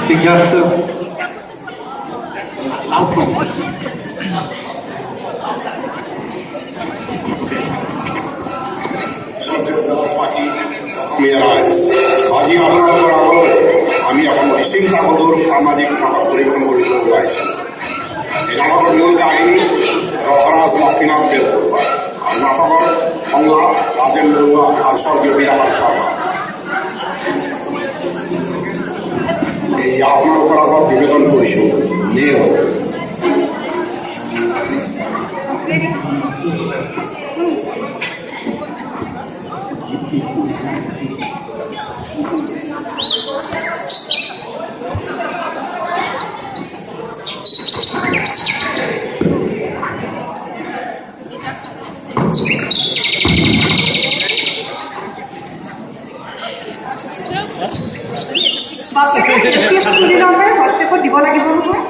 ঠিকে আছে আজি আপোনালোকৰ আগলৈ আমি এখন নিশ্চিন্তা গধুৰ সামাজিক নাটক পৰিৱেশন কৰিবলৈ ওলাইছোঁ। এই নাটকৰ মূল কাহিনী ৰসৰাজ লক্ষ্মীনাথ বেজবৰুৱা আৰু নাটকৰ সংলাপ ৰাজেন বৰুৱা আৰু স্বৰ্গীয় বীৰাপান শৰ্মা। এই আপোনালোকৰ আগত নিবেদন কৰিছোঁ নেও। হোৱাটছএপত দিব লাগিব নহয়।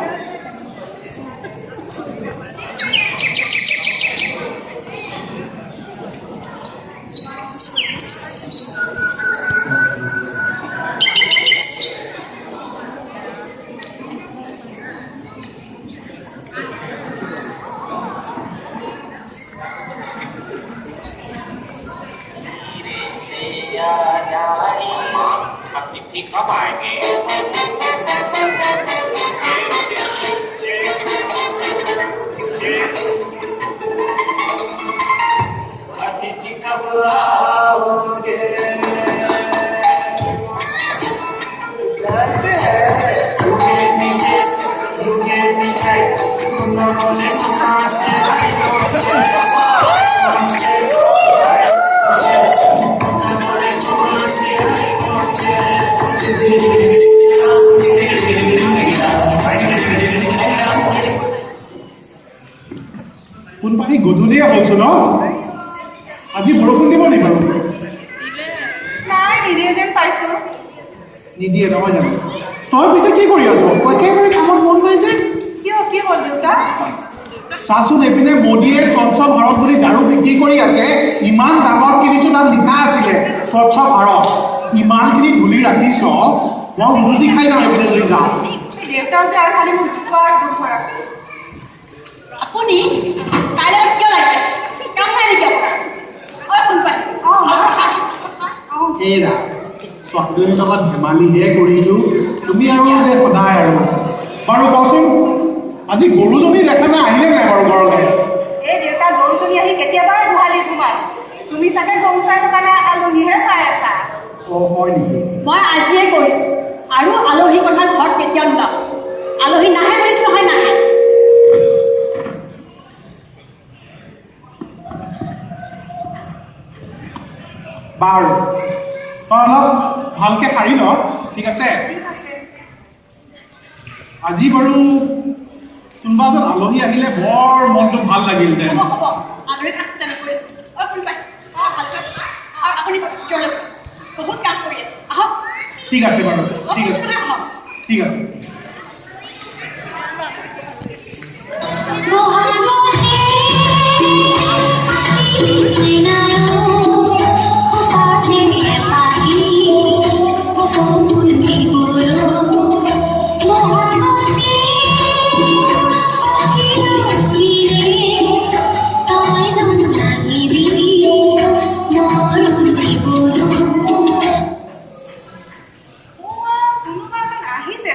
Thì có bài nghe কোনপানী গধূলিয়ে হ'লছো ন আজি বৰষুণ দিব নি বাৰু নাই নিদিয়ে যেন পাইছোঁ। নিদিয়ে নহয় জানো তই পিছে কি কৰি আছ একেবাৰে কামত মন নাই যে কিয় কি হ'ল দেউতা? চাচোন এইপিনে মোদীয়ে স্বচ্ছ ভাৰত বুলি ঝাৰু বিক্ৰী কৰি আছে ইমান ডাঙৰ কিনিছোঁ তাত লিখা আছিলে স্বচ্ছ ভাৰত ইমানখিনি ধূলি ৰাখিছ মই উজুতি খাই যাওঁ এইপিনে যদি যাওঁ। দেউতা যে আৰু খালি মোক জোকোৱা আৰু দুখ ভৰা। আপুনি কাইলৈ কিয় লাগে কাম নাই নেকি আপোনাৰ কোনপাই এইৰা ছোৱালীৰ লগত ধেমালিহে কৰিছোঁ তুমি আৰু যে সদায় আৰু বাৰু কচোন আজি গৰুজনী দেখা নাই আহিলে নাই বাৰু ঘৰলৈ? এই দেউতা গৰুজনী আহি কেতিয়াবাই গোহালিত সোমাল। তুমি চাগে গৰু চাই থকা নাই আলহীহে চাই আছা। অঁ হয় নেকি? মই আজিয়ে কৰিছোঁ আৰু আলহীৰ কথা ঘৰত কেতিয়াও নোলাব। আলহী নাহে কৰিছোঁ নহয় নাহে। বাৰু তই অলপ ভালকৈ সাৰি ল ঠিক আছে। আজি বাৰু কোনোবা এজন আলহী আহিলে বৰ মনটো ভাল লাগিল দে। হ'ব হ'ব আলহীক আছিলে কৰিছোঁ কোনপাই ভালকৈ আৰু আপুনি বহুত কাম কৰি আছে আহক। ঠিক আছে বাৰু ঠিক আছে আহক ঠিক আছে। কোনোবা এজন আহিছে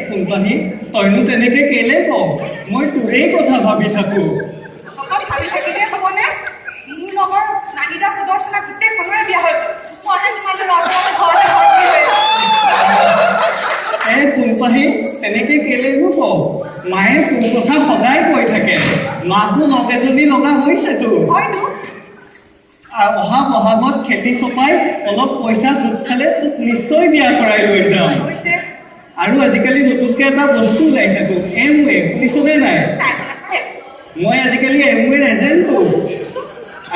কোনপানী তইনো তেনেকে কেলে কওঁ মই তোৰেই কথা ভাবি থাকোঁ অকল ভাবি থাকিলে হ'বনে মোৰ লগৰ নানিদা সুদৰ্শনা গোটেইখনৰে বিয়া হৈ গ'ল মইহে তোমালৈ ল'ৰাটোৰ ঘৰতে ঘৰ কৰি হৈ আছোঁ কোনপানী তেনেকে কেলেনো কওঁ মায়ে তোৰ কথা সদায় কৈ থাকে মাকো লগ এজনী লগা হৈছেতো হয়তো অহা বহাগত খেতি চপাই অলপ পইচা গোট খালে তোক নিশ্চয় বিয়া কৰাই লৈ যাম হৈছে আৰু আজিকালি নতুনকৈ এটা বস্তু ওলাইছেতো এমৱে শুনিছনে নাই তাই মানে মই আজিকালি এমৱেৰ এজেণ্টটো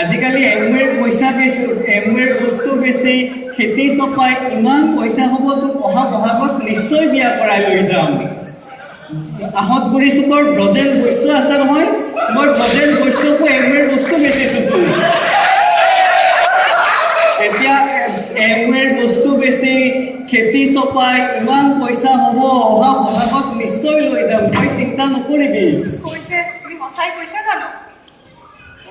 আজিকালি এমৱেৰ পইচা বেছি এমৱেৰ বস্তু বেছি খেতি চপাই ইমান পইচা হ'ব তোক অহা বহাগত নিশ্চয় বিয়া কৰাই লৈ যাম আহঁতগুৰি চুকৰ ব্ৰজেন বৈশ্য আছে নহয় মই ব্ৰজেন বৈশ্যকো এমৱেৰ বস্তু বেচিছোঁতো এতিয়া এমৱেৰ বস্তু বেছি খেতি চপাই ইমান পইচা হ'ব অহা বহাগত নিশ্চয় লৈ যাম তই চিন্তা নকৰিবি কৈছে তুমি সঁচাই কৈছা জানো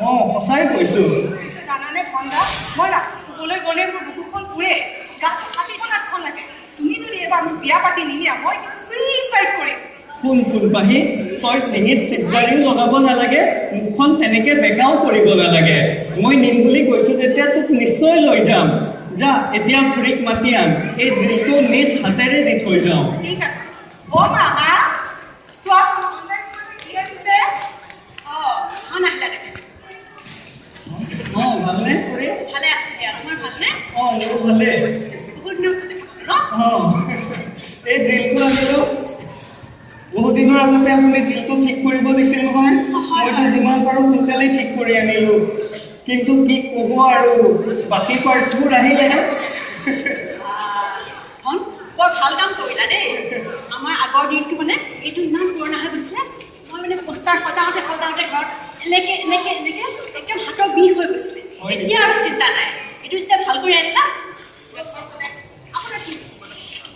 অঁ সঁচাই কৈছোঁ পিছে জানানে ভণ্ডা মই ৰাতি শুবলৈ গ'লে মোৰ বুকুখন পুৰে গাত হাতীখন হাতখন লাগে তুমি যদি এবাৰ মোক বিয়া পাতি নিনিয়া মই কিন্তু চুইচাইড কৰিম ফুলবাহী তই ডিঙিত চিপজাৰিও লগাব নালাগে মুখখন তেনেকৈ বেকাও কৰিব নালাগে মই নিম বুলি কৈছোঁ যেতিয়া তোক নিশ্চয় লৈ যাম যা এতিয়া খুৰীক মাতি আন এই ড্ৰিলটো নিজ হাতেৰে দি থৈ যাওঁ ঠিক আছে অ' মামা চোৱা কি হৈছে ধান আহিলা দেখে অঁ ভালনে খুৰী ভালে আছে দিয়া তোমাৰ ভালনে অঁ মোৰো ভালে বহুত দিনৰ পিছত দেখা পালোঁ ন অঁ এই ড্ৰিলটো আনিলোঁ বহুত দিনৰ আগতে আপুনি ড্ৰিলটো ঠিক কৰিব দিছিল নহয় মইতো যিমান পাৰোঁ টোটেলি ঠিক কৰি আনিলোঁ কিন্তু কি ক'ব আৰু বাকী পাৰ্টছবোৰ আহিলেহে ধন বৰ ভাল কাম কৰিলা দেই আমাৰ আগৰ দিনটো মানে এইটো ইমান পুৰণা হৈ গৈছিলে মই মানে পোষ্টাৰ সজাওঁতে ঘৰত এনেকৈ একদম হাতৰ বিষ হৈ গৈছিলে এতিয়া আৰু চিন্তা নাই এইটো যেতিয়া ভাল কৰি আনিলা আপোনাৰ কি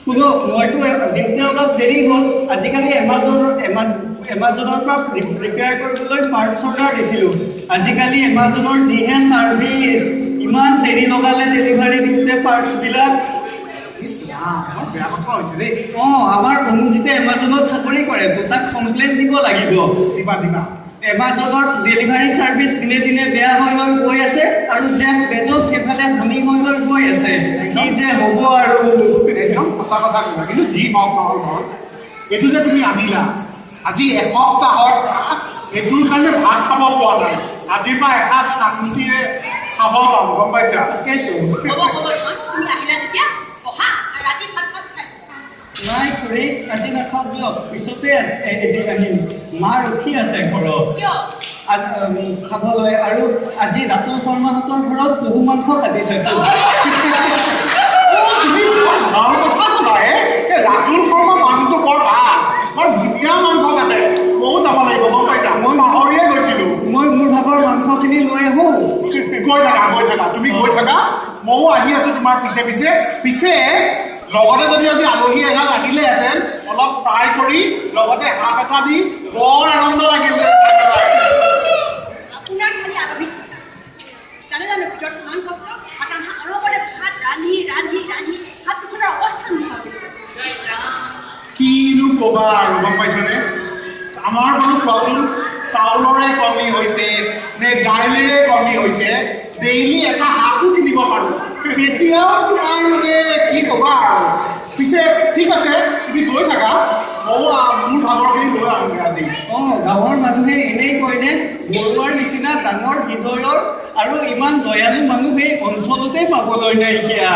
শুনক মইতো দিওঁতে অলপ দেৰি হ'ল আজিকালি এমাজনৰ পৰা প্ৰিপেয়াৰ কৰিবলৈ পাৰ্টছ অৰ্ডাৰ দিছিলোঁ আজিকালি এমাজনৰ যিহে ছাৰ্ভিচ ইমান দেৰি লগালে ডেলিভাৰী দিওঁতে পাৰ্টছবিলাক বেয়া কথা হৈছে দেই অঁ আমাৰ অনুজিতে এমাজনত চাকৰি কৰে তো তাক কমপ্লেইন দিব লাগিব দিবা এমাজনত ডেলিভাৰী ছাৰ্ভিচ দিনে দিনে বেয়া হৈ গৈ আছে আৰু জেফ বেজছ সেইফালে ধনী হৈ গৈ আছে কি যে হ'ব আৰু একদম সঁচা কথা ক'বা কিন্তু যি হওক নহওক ঘৰ এইটো যে তুমি আনিলা আজি এসপ্তাহত এইটোৰ কাৰণে ভাত খাব পোৱা নাই আজিৰ পৰা এসাঁজ শান্তিৰে খাব পাম গম পাইছা তাকেইতো হ'ব ধন তুমি আহিলা যেতিয়া বহা আৰু ৰাতি ভাত খাই নাই খুৰী আজি নাখাওঁ দিয়ক পিছতে এদিন আহিম মা ৰখি আছে ঘৰত কিয় খাবলৈ আৰু আজি ৰাতুল শৰ্মাহঁতৰ ঘৰত পহু মাংস কাটিছেতো ভাল কথা ক'লাহে এই ৰাতুল শৰ্মা মানুহটো বৰ ভাল বৰ ধুনীয়া মাংস কাটে ময়ো যাব লাগিব গম পাইছা মই পাহৰিয়ে গৈছিলোঁ মই মোৰ ভাগৰ মাংসখিনি লৈ আহোঁ গৈ থাকা তুমি গৈ থাকা ময়ো আহি আছোঁ তোমাৰ পিছে লগতে যদি আজি আলহী এসাঁজ আহিলেহেঁতেন অলপ ফ্ৰাই কৰি লগতে হাত এটা দি বৰ আনন্দ লাগিল আপোনাৰ খালি আলহী জানে ভিতৰত কিমান কষ্ট ভাত ৰন্ধা আৰু মানে ভাত ৰান্ধি ভাত দুখনৰ অৱস্থা নোহোৱা হৈছে কিনো ক'বা আৰু গম পাইছনে আমাৰ বাৰু কোৱাচোন চাউলৰে কমি হৈছে নে দাইলেৰে কমি হৈছে ডেইলি এটা হাঁহো কিনিব পাৰোঁ তেতিয়াও তোমাৰ মানে কি ক'বা আৰু পিছে ঠিক আছে তুমি গৈ থাকা ময়ো মোৰ ভাগৰখিনি লৈ আহোঁগৈ আজি অঁ গাঁৱৰ মানুহে এনেই কয়নে বৰুৱাৰ নিচিনা ডাঙৰ হৃদয়ৰ আৰু ইমান দয়ালু মানুহ এই অঞ্চলতেই পাবলৈ নাইকিয়া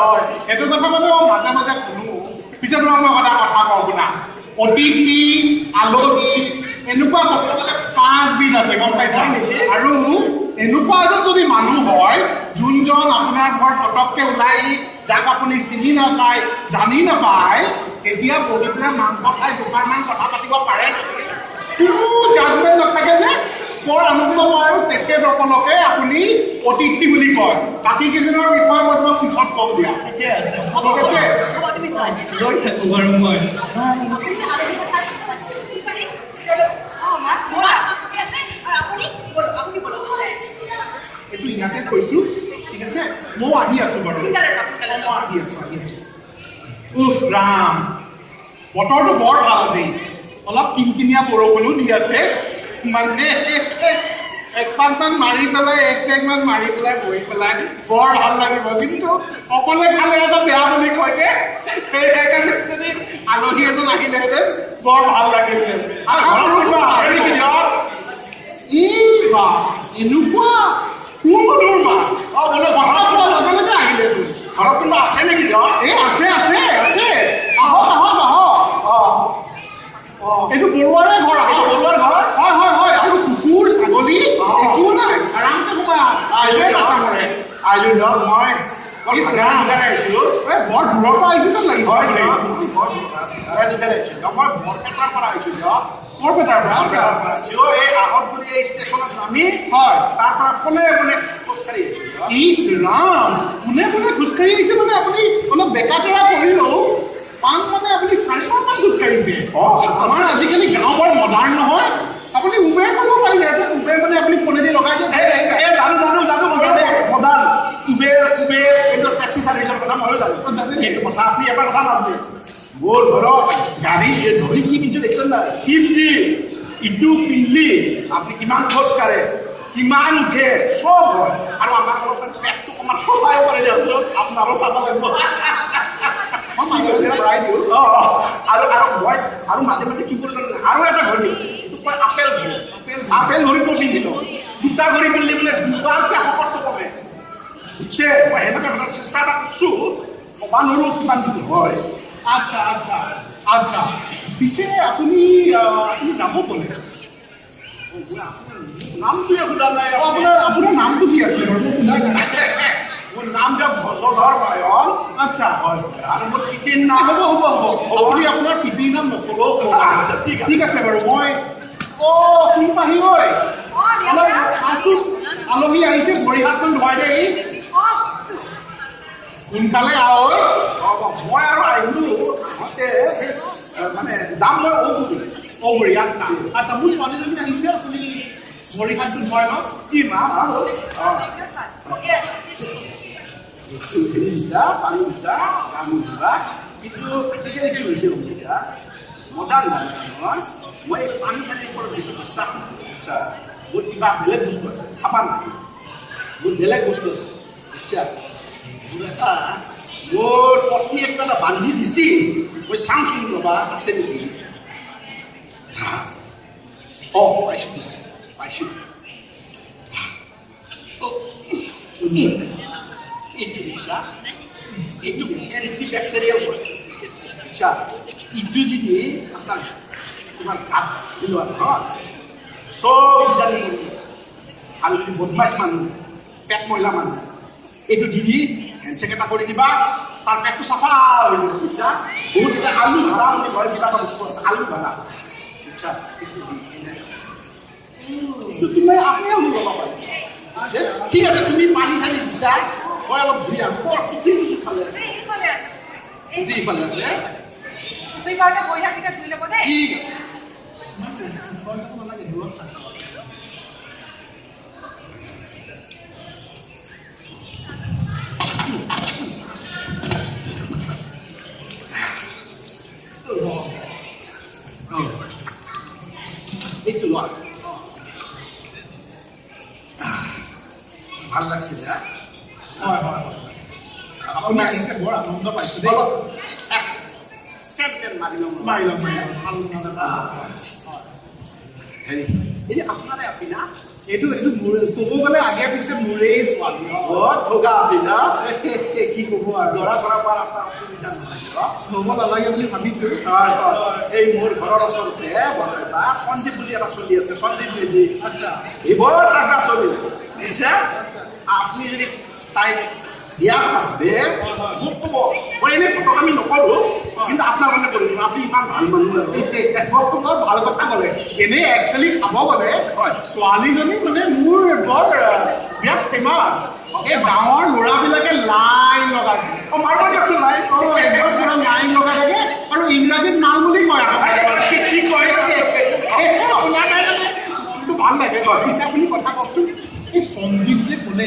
হয় সেইটো কথা মানে মই মাজে মাজে শুনো পিছে তোমাক মই এটা কথা কওঁ শুনা অতিথি আলহী এনেকুৱা ক'বলৈ 5 বিধ আছে গম পাইছা আৰু এনেকুৱা এজন যদি মানুহ হয় যোনজন আপোনাৰ ঘৰ পটককৈ ওলাই যাক আপুনি চিনি নাপায় জানি নাপায় তেতিয়া বহি পেলাই মাংস খাই দুবাৰমান কথা পাতিব পাৰে কোনো জাজমেণ্ট নাথাকে যে বৰ আনন্দ পায় আৰু তেখেতসকলকে আপুনি অতিথি বুলি কয় বাকীকেইজনৰ বিষয়ে মই তোমাক পিছত কম দিয়া ঠিকে আছে হ'ব তুমি যোৱা লৈ থাকোঁ বাৰু মই আপুনি আলহী কথা পাতি অঁ মা ব'লা ঠিক আছে আৰু আপুনি বলক এইটো ইয়াতে কৈছোঁ ঠিক আছে ময়ো আহি আছোঁ বাৰু সোনকালে যাওক মই আহি আছোঁ উফ ৰাম বতৰটো বৰ ভাল আজি অলপ কিনকিনীয়া বৰষুণো দি আছে মানে একপাকমান মাৰি পেলাই একজেকমান মাৰি পেলাই বহি পেলাই বৰ ভাল লাগিব কিন্তু অকলে খালে এটা বেয়া বুলি কয় যে সেইকাৰণে যদি আলহী এজন আহিলেহেঁতেন বৰ ভাল লাগিলহেঁতেন এনেকুৱা কোনটোৰ মা বোলে ঘৰতে আহিলেচোন ঘৰত কোনোবা আছে নেকি এই আছে আছে আছে আহক আহক আহক এইটো বৰুৱাৰে ঘৰ বৰুৱাৰ ঘৰ হয় হয় হয় আৰু কুকুৰ ছাগলী একো নাই আৰামছে সোমাই আহিলে নাথামৰে আহিলো ধৰক মই আহিছিলো বৰ দূৰৰ পৰা আহিছিল লাগিছে মই বৰপেটাৰ পৰা আহিছিলো বৰপেটাৰ পৰা এই আহতগুৰি ষ্টেচনত নামি হয় তাৰ পৰা কোনে কোনে খোজকাঢ়ি ইছ ৰাম কোনে কোনে খোজকাঢ়ি আহিছে মানে আপুনি অলপ বেকাতেৰা কৰিলেও পান মানে আপুনি 4-5মান খোজকাঢ়িছে আমাৰ আজিকালি গাঁও বৰ মডাৰ্ণ নহয় আপুনি উবেৰ কৰিব পাৰিলে উবেৰ মানে আপুনি ফোনেদি লগাই দিয়ে জানো জানো জানো মডাৰ্ণ উবেৰ এইটো টেক্সি চাৰ্ভিছৰ কথা ময়ো জানো এইটো কথা আপুনি এটা কথা নাজানে মোৰ ঘৰত গাড়ী ধৰি কি পিছত দেখিছে নাই কি পিন্ধি ইটো পিন্ধলি আপুনি কিমান খোজ কাঢ়ে কিমান উঠে চব হয় আৰু আমাৰ ঘৰত পেটটো অকণমান সহায় কৰে দিয়কচোন আপোনাৰো চাব লাগিব আৰু মাজে মাজে কি কৰিব আৰু এটা ঘড়ী আছে এইটো কয় আপেল ঘড়ী আপেল ঘড়ীটো পিন্ধিলোঁ দুটা ঘড়ী পিন্ধিলে বোলে দুবাৰকৈ শকতটো কমে বুজিছে মই সেনেকৈ চেষ্টা এটা কৰিছোঁ ক'বা নোৱাৰোঁ কিমান দূৰ হয় আচ্ছা আচ্ছা আচ্ছা পিছে আপুনি যাব ক'লে নামটোৱে সোধা নাই আপোনাৰ নামটো কি আছিলে বাৰু মই সোধা নাই মোৰ নাম যে ভজধৰ বায়ন আচ্ছা হয় আৰু মোৰ পিতৃৰ নাম হ'ব হ'ব হ'ব আপুনি আপোনাৰ পিতৃৰ নাম নক'লেও হ'ব আচ্ছা ঠিক আছে বাৰু মই কোন পাহি ঐ আছোঁ আলহী আহিছে ভৰি হাতখন ধুৱাই দে সোনকালে আহ মই আৰু আহিলোঁ মানে যাম মই ঔগুৰি আচ্ছা আচ্ছা মোৰ ছোৱালীজনী আহিছে আপুনি ভৰি হাতটো ধুৱাই লওক কি মা পানী দিছা গামু দিবা কিন্তু আজিকালি কি হৈছে বুজিছা মডাৰ্ণ নহয় মই পানী চানীৰ ওপৰত দিছোঁ আচ্ছা বহুত কিবা বেলেগ বস্তু আছে খাবা নাই বহুত বেলেগ বস্তু আছে আচ্ছা মোৰ এটা মোৰ পত্নী একটা এটা বান্ধি দিছি মই চাওঁচোন ৰ'বা আছে নেকি পাইছোঁ পাইছোঁ এইটো বুজা এইটো এণ্টি বেক্টেৰিয়া হয় আচ্ছা ইটো যদি আপোনাৰ তোমাৰ গাত দিলোৱা নহয় চব জানি আৰু যদি বদমাছ মানুহ পেট মহিলা মানুহ এইটো দিদি হেণ্ডছেক এটা কৰি দিবা তাৰ পেটটো চাফা হৈ যাব বুজিছা বহুত এতিয়া আলু ভৰা বুলি কয় কিবা এটা বস্তু আছে আলু ভৰা বুজিছা তুমি আপুনিও ল'ব পাৰি ঠিক আছে তুমি পানী চানী দিছা মই অলপ ধুই আহোঁ বৰ ইফালে আছে ইফালে আছে ঠিক আছে এইটো লোৱা ভাল লাগছে যে হয় হয় আপুনি আহিছে বৰ আনন্দ পাইছোঁ দেই অলপ মাৰি লওক হেৰি এই আপোনাৰে আপিনা এইটো মোৰ ক'ব গ'লে আগে পিছে মোৰেই ছোৱালী ঠগা আপিনা কি ক'ব আৰু দৰা চৰা পৰা আপোনাৰ অসুবিধা নালাগিব হ'ব নালাগে বুলি ভাবিছোঁ এই মোৰ ঘৰৰ ওচৰতে বৰপেটা সঞ্জীৱ বুলি এটা চলি আছে সঞ্জীৱ মেধি আচ্ছা এই বৰ টাকা চলি বুজিছে আপুনি যদি তাইক বিয়া পাতে মোক ক'ব মই এনেই ফটোকামি নকৰোঁ কিন্তু আপোনাৰ মানে কৰিম আপুনি ইমান ভাল মানুহ বৰ ভাল কথা ক'লে এনেই একচুৱেলি খাব গ'লে ছোৱালীজনী মানে মোৰ বৰ বিৰাট ফেমাছ এই গাঁৱৰ ল'ৰাবিলাকে লাইন লগাই মাৰিব দিয়কচোন লাইন লাইন লগাই থাকে আৰু ইংৰাজীত মাল বুলি কয় কি কয় ভাল লাগে পিছে আপুনি কথা কওকচোন এই সঞ্জীৱ যে ক'লে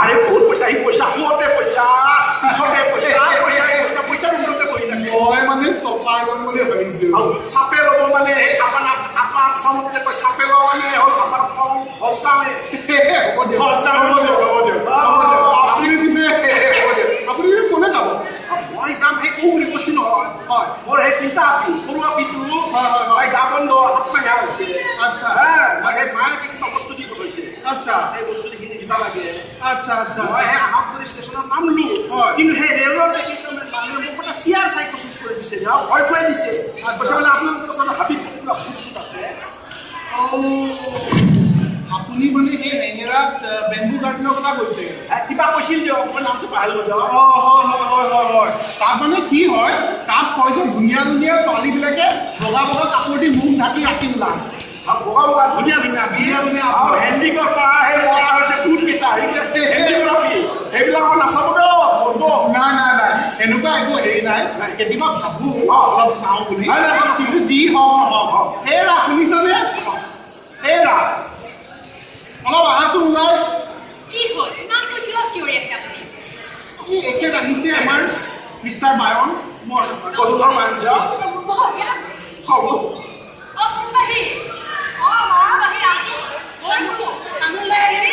আৰে বহুত পইচা সি পইচা সোঁতে পইচা পিছতে পইচা পইচা পইচা পইচাৰ ওপৰতে বহি থাকে মই মানে চপাই সঁচাৱে হ'ব দিয়ক আপুনি পিছে আপুনি ক'লে যাব মই যাম সেই কৌ বুলি কৈছো নহয় হয় মোৰ সেই তিনিটা আপি সৰু আপিটো হয় গা বন্ধ হাত মাঙা হৈছে আচ্ছা সেই মায়ে কিবা বস্তু দি পঠাইছে আচ্ছা সেই বস্তুখিনি কিবা লাগে আচ্ছা আচ্ছা মই সেই আহাপুৰ ষ্টেচনত নামলো হয়। কিন্তু সেই ৰেলৰ মানুহে মোক এটা চিয়াৰ চাই কোচিছ কৰি দিছে ভয় খুৱাই দিছে কৈছে বোলে আপোনালোকৰ ওচৰত হাবি কিবা ফুট আছে আপুনি মানে এই হেঙেৰাত বেম্বু গাৰ্ডেনৰ কথা কৈছে কিবা কৈছিল দিয়ক মই নামটো পাহৰিলো দিয়ক হয় তাত মানে কি হয় তাত কয় যে ধুনীয়া ধুনীয়া ছোৱালীবিলাকে বগা বগা কাপোৰ দি মুখ ঢাকি ৰাখি ওলায় বগা বগা ধুনীয়া ধুনীয়া আৰু হেণ্ডিকৰ পৰা সেই মৰা হৈছে টুটকেইটা হেণ্ডিকৰ সেইবিলাক মই নাচাব নাই এনেকুৱা একো হেৰি নাই কেতিয়াবা ভাবোঁ অলপ চাওঁ বুলি কিন্তু যি হওক নহওক হেৰা শুনিছানে হেৰা অলপ আহাচোন ওলাই কি হ'ল ইমানটো কিয় চিঞৰি আছে আপুনি এখেত আহিছে আমাৰ মিষ্টাৰ বায়ন মই গজলৰ মানুহ দিয়ক বহক ইয়াত হ'ব কোনবাহি বাহিৰ আছো তামোল লৈ আহিবি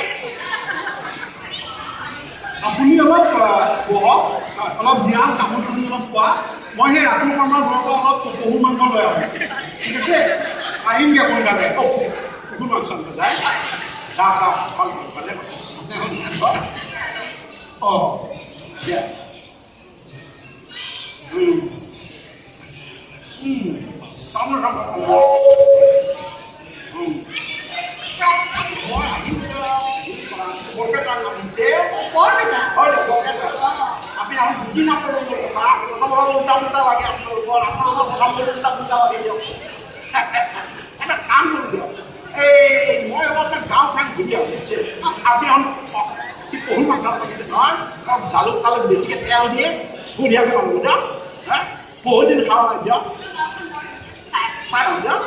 আপুনি অলপ বহক অলপ জিৰাম তামোল তামোল অলপ খোৱা মই সেই ৰাতুল শৰ্মাৰ ঘৰৰ পৰা অলপ পহু মাংস লৈ আহোঁ ঠিক আছে আহিমগৈ সোনকালে বহুত মাংস যায় চাহ ভালে অঁ বৰপেটা আপনি আমি বুঝি না পড়ে কথা বলা উল্টা উল্টা লাগে আপনার উল্টা লাগে একটা কাম করে দিও এই মই অবস্থা গাঁও খান ঘুরি আসছে আপনি কি বহু মাত্রা নয় সব ঝালুক তালুক বেশিকে তেল দিয়ে বঢ়িয়াকে বানাবো দিয়ক হ্যাঁ বহুদিন খাওয়া নাই দিয়ক পাই দিয়ক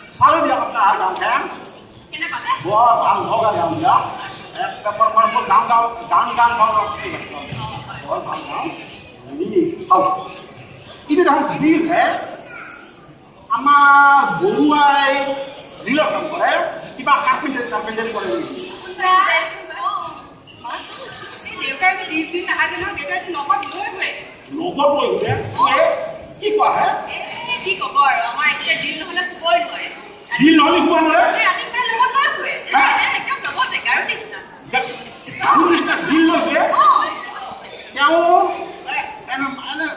Salah dia kata adam kan? Kenapa? Wah, bangga dia dia. Kapan pun gang bangga sih. Wah, bangga. Ini, ini dah deal है. আমার বড়ুয়াই রিলার কাম করে কিবা কার্পেন্টার করে দেউতাই দিছিল নাহাগে ন দেউতাই লগত লৈ গৈ লগত লৈ গৈ কি কোৱা হে কি ক'ব আৰু আমাৰ এতিয়া ডিল নহ'লে শুবই নোৱাৰে ডিল নহ'লে শুব নোৱাৰে ৰাতিপুৱা লগত লৈ গৈ একদম লগতে গাৰু নিচিনা ডিল লৈ গৈ তেওঁ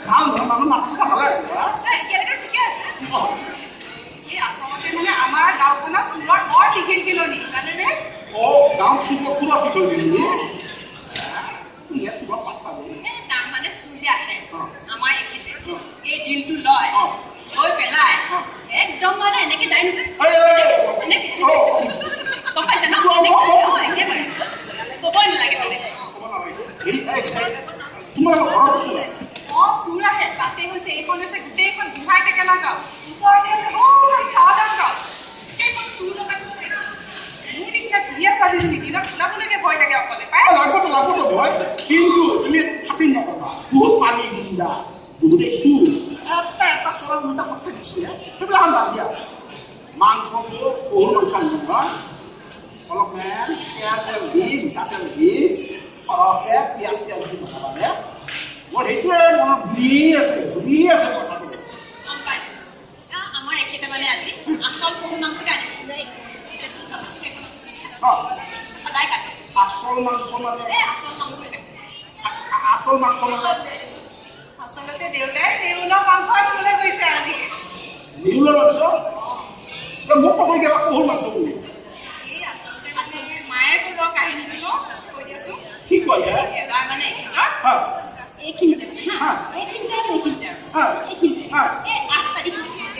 ভাল মানুহ মাতিছে ভালে আছে এতিয়ালৈকে ঠিকে আছে এই আচলতে মানে আমাৰ গাঁৱত চুৰত কি কৰিবি চুৰত পাত্তা তাৰমানে চুৰি আহে আমাৰ এখেতে এই ডিলটো লয় লৈ পেলাই একদম মানে এনেকে যায় নহয় গম পাইছে ন একেবাৰে ক'বই নালাগে মানে তোমাৰ ঘৰত চুৰ চুৰ আহে তাতে হৈছে এইখন হৈছে গোটেইখন গোহাঁই টেকেলা গাঁও ওচৰতে চাওদাং গাঁও গোটেইখন চুৰ লগাই মোৰ নিচিনা ধুনীয়া ছোৱালীজনী দিনত ওলাবলৈকে ভয় লাগে অকলে পাই লাগতো ভয় কিন্তু তুমি ফাটি নকবা বহুত পানী বুন্দা বহুতে চুৰ এটা চোৰৰ দুটা কথা দিছে সেইবিলাক বাদ দিয়া মাংসটো বহুত মাংস আনিব অলপমান পিঁয়াজ তেল দি মিঠাতেল দি সৰহকৈ পিঁয়াজ তেল দি বনাবানে মোৰ সেইটোৱে মনত ঘূৰি আছে কথাটো গম পাইছো আমাৰ এখেতে মানে আজি আচল পহু মাংসকে আনি সদায় কাটে আচল মাংস মানে আচল মাংস কাটে আচল মাংস মানে আচলতে দেউতাই নেউলৰ মাংস আনিবলৈ গৈছে আজি নেউলৰ মাংস মোক ক'ব গেলা পহুৰ মাংস বুলি এই আচলতে মানে মায়ে ক'লৰ কাহিনীটো ন কৈ দিয়াচোন কি কয় এবাৰ মানে এইখিনিতে এইখিনিতে এই 8 তাৰিখ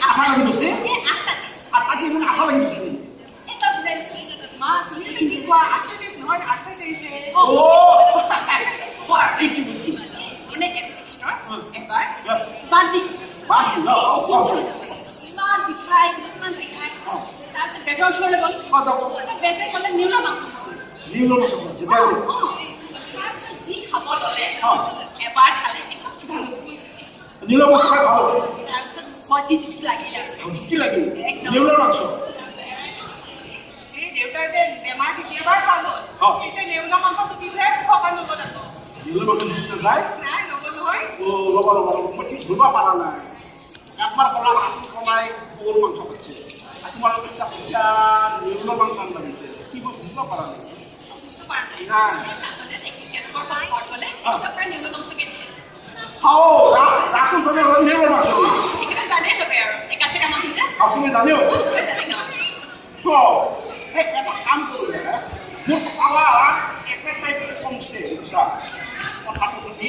আশা লাগি গৈছে 8 তাৰিখ আটা কি মানে আশা লাগি গৈছে এই তই বুজাই দিছোঁ মা তুমি কি কোৱা 38 নহয় 38 মানে এবাৰ বাদ দি ইমান বিষাই তাৰপিছত বেজৰ ওচৰলৈ গ'ল বেজে ক'লে নিউলৰ মাংস নেউলৰ মাংস খাইছে তাৰপিছত যি খাব ল'লে এবাৰ খালে নেউলৰ মাংস খাই ভাল তাৰপিছত ভৰ্তি লাগিলে আৰু জুতি লাগিল নেউলৰ মাংস এই দেউতাৰ যে বেমাৰ কেতিয়াবাৰ ভাল হ'ল পিছে নেউলৰ মাংস জুতিটোহে খবৰ নগ'ল আকৌ নেউলৰ মাংস জুতি নাযায় নাই নগ'ল নহয় ল'ব মই ঠিক ধৰিব পৰা নাই একবাৰ ক'লা মাংস কমাই পহুৰ মাংস খাইছে তোমালোকে এতিয়া নেউলৰ মাংস আনিব লাগিছে কি মই বুজিব পৰা নাই খাও ৰাখোঁ চবে নেউলৰ মাংস আচুমি জানেও এটা কাম কৰিলে মোৰ খাৱা একেবাৰে কমছে কথাটো শুনি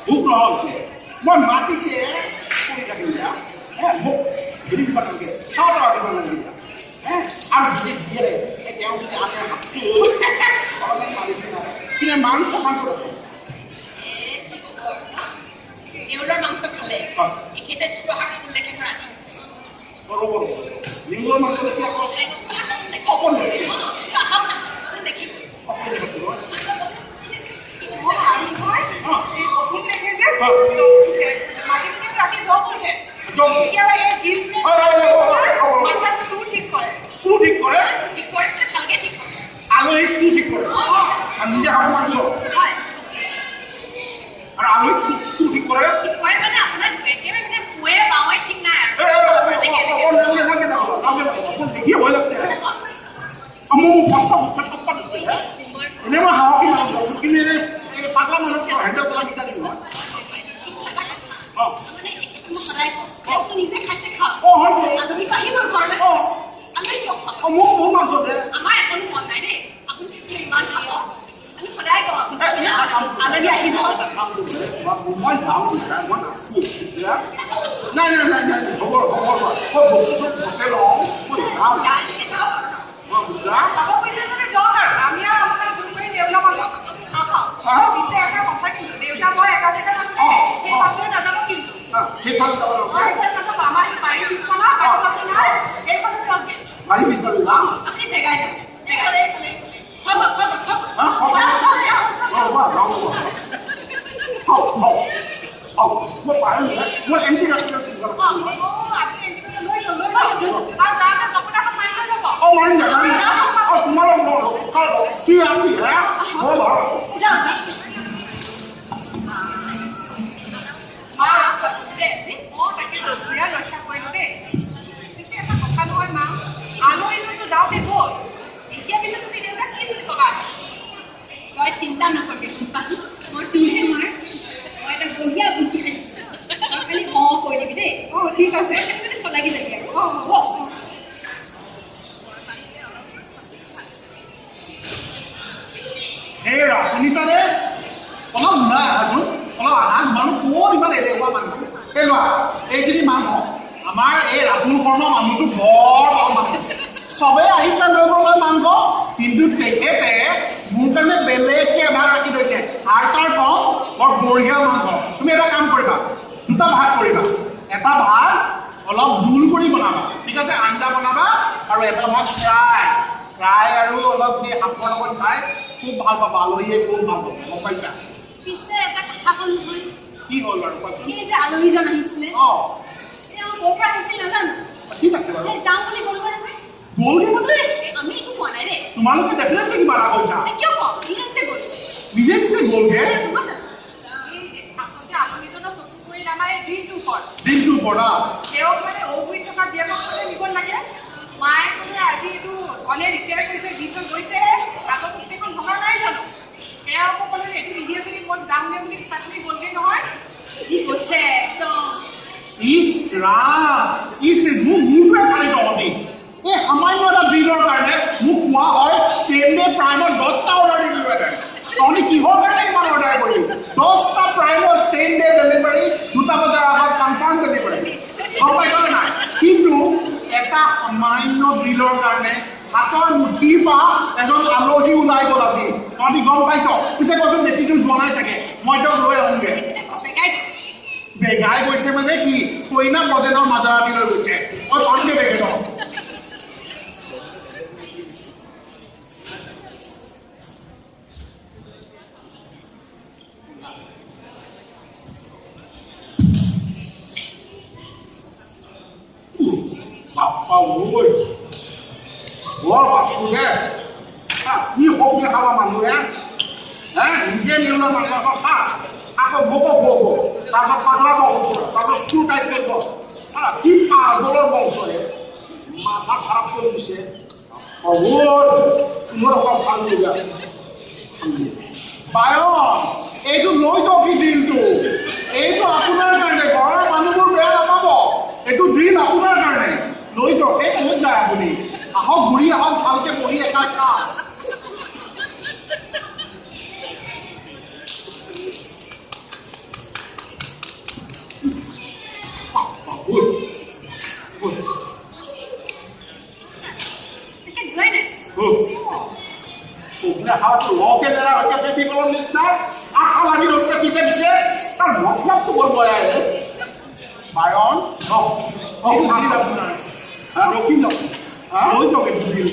ভোক নহ'ল মই মাটিতে কৰি থাকিম মোক হেৰি দিব নালাগে খাওঁ দিব নালাগে আৰু যদি দিয়ে তেওঁ যদি আনে হাতটো অলপমান মাৰি দিয়ে কিন্তু মাংস চাংস ৰাখোঁ নেউলৰ মাংস খালে এখেতে আনি ৰ'ব নেউলৰ মাংস এতিয়া সপোন দেখিছোঁ দেখিব সপোন দেখিছোঁ স্ক্ৰু ঠিক কৰে আলহীক চু ঠিক কৰে আৰু নিজে খাব মাংস আৰু আলহীক স্ক্ৰু ঠিক কৰে দেখিয়ে ভয় লাগছে মোৰ কষ্ট এনেই মই হাৱা কিন্তু এনেই পাগলা মানুহ হেণ্ডেল কৰা কেইটা দিম নিজে খাইছে খাওক আলহী আহিব ঘৰলৈ মোক বহুত মাংস দে আমাৰ এখনো মন নাই দেই আপুনি ইমান খাব আমি সদায় কওঁ আলহী আহিব মই যাওঁ নাই হ'ব বস্তু চব পঠাই লওঁ মই যাওঁ আমি আৰু আপোনাক জোৰ কৰি নেউলৰ মাংস নাখাওঁ পিছে এটা কথা কিন্তু দেউতা মই এটা জেগাত সেই পাছলৈ নাযাব কিন্তু সেইফালে যাব আমাৰ বাৰী পিছফালে এইফালে যামগৈ বাৰী পিছফালে যাম আপুনি জেগাই যাওক মই পাৰিম মই এণ্টি ৰাস্তা মাৰিম তোমালোক কি আমি হ'ল চিন্তা নকৰিবি মই তুমিহে মই এটা বঢ়িয়া বুদ্ধি খাইছোঁ খালি কৈ দিবি দেই ঠিক আছে লাগি যাবি আৰু হ'ব হেৰা শুনিছানে অলপ ওলাই আহাচোন অলপ আহা তোমালোক ক'ত ইমান এলেহুৱা মানুহ এই লোৱা এইখিনি মাংস আমাৰ এই ৰাহুল শৰ্মা মানুহটো বৰ ভাল মানুহ চবেই আহি পেলাই লৈ গ'ল মাংস কিন্তু তেখেতে মোৰ কাৰণে বেলেগকৈ এভাগ ৰাখি লৈছে আচাৰ কম বৰ বঢ়িয়া মাংস তুমি এটা কাম কৰিবা দুটা ভাগ কৰিবা এটা ভাগ অলপ জোল কৰি বনাবা ঠিক আছে আঞ্জা বনাবা আৰু এটা ভাগ ফ্ৰাই আৰু অলপ সেই শাকৰ লগত খাই খুব ভাল পাবা আলহীয়ে খুব ভাল পাব গম পাইছা পিছে এটা কথা ক'ল নহয় কি হ'ল বাৰু কোৱাচোন এই যে আলহীজন আহিছিলে অঁ তেওঁ ক'ৰ পৰা আহিছিল নাজানো ঠিক আছে বাৰু এই যাওঁ বুলি ক'লোগৈ নহয় গ'লগে মানে আমি একো কোৱা নাই দেই তোমালোকে ডেফিনেটলি কিবা এটা কৈছা কিয় কওঁ নিজে গ'ল নিজে নিজে গ'লগে নহয় জানো আচলতে আলহীজনৰ চকু পৰিল আমাৰ এই দিনটোৰ ওপৰত দিনটোৰ পৰা তেওঁক মানে ঔগুৰি থকা জীয়েকক মানে নিব লাগে মায়ে ক'লে আজি এইটো ধনে ৰিপেয়াৰ কৰিছে দি থৈ গৈছেহে কাগজ গোটেইখন ভঙা নাই জানো তেওঁ আকৌ ক'লে এইটো নিদিয়ে যদি মই যামগৈ বুলি চাকৰি গ'লগৈ নহয় সি কৈছে একদম ইছ ৰাম মোৰ মোৰটোৱে খালি তহঁতি এই সামান্য এটা বিলৰ কাৰণে মোক কোৱা হয় চেম ডে প্ৰাইমত 10টা অৰ্ডাৰ দি দিলোহেঁতেন তহঁতি কিহৰ কাৰণে ইমান অৰ্ডাৰ কৰিলি 10টা প্ৰাইমত চেম ডে ডেলিভাৰী 2টা বজাৰ আগত কনফাৰ্ম ডেলিভাৰী গম পাইছনে নাই কিন্তু এটা সামান্য বিলৰ কাৰণে হাতৰ মুঠিৰ পৰা এজন আলহী ওলাই গ'ল আজি তহঁতি গম পাইছ পিছে কচোন বেছি দূৰ যোৱা নাই চাগে মই তেওঁক লৈ আহোঁগৈ বেগাই গৈছে বেগাই গৈছে মানে কি কইনা বজেনৰ মাজাৰাতি লৈ গৈছে মই তহঁতি বেগে ন বাপ্পা ঐ বৰ বাচো ৰে কি হওক দেখাবা মানুহে নিজে নিয়মে মাংস খা আকৌ বব বব তাৰপিছত পাগলা বব তাৰপিছত চুৰ টাইপ কৰিব কি পাগলৰ বংশৰে মাথা খাৰাপ কৰি দিছে তোমাৰ অকল ভাল কৰিবা বায়ন এইটো লৈ যাওক কি ড্ৰিলটো এইটো আপোনাৰ কাৰণে ঘৰৰ মানুহবোৰ বেয়া নাপাব এইটো ড্ৰিল আপোনাৰ কাৰণে লৈ যাওক এই ক'ত যায় আপুনি আহক ঘূৰি আহক ভালকৈ বহি এসাঁজ খাওক যোৱাই নাই ওপরে হাওয়াটা লকে দেওয়া হচ্ছে ফেভিকলের নিচিনা আঠা লাগি ধরছে পিছে পিছে তার মতলব তো বলবো বায়ন এইটো ড্ৰিল আপোনাৰ ৰখি যাওক লৈ যাওক এইটো ড্ৰিল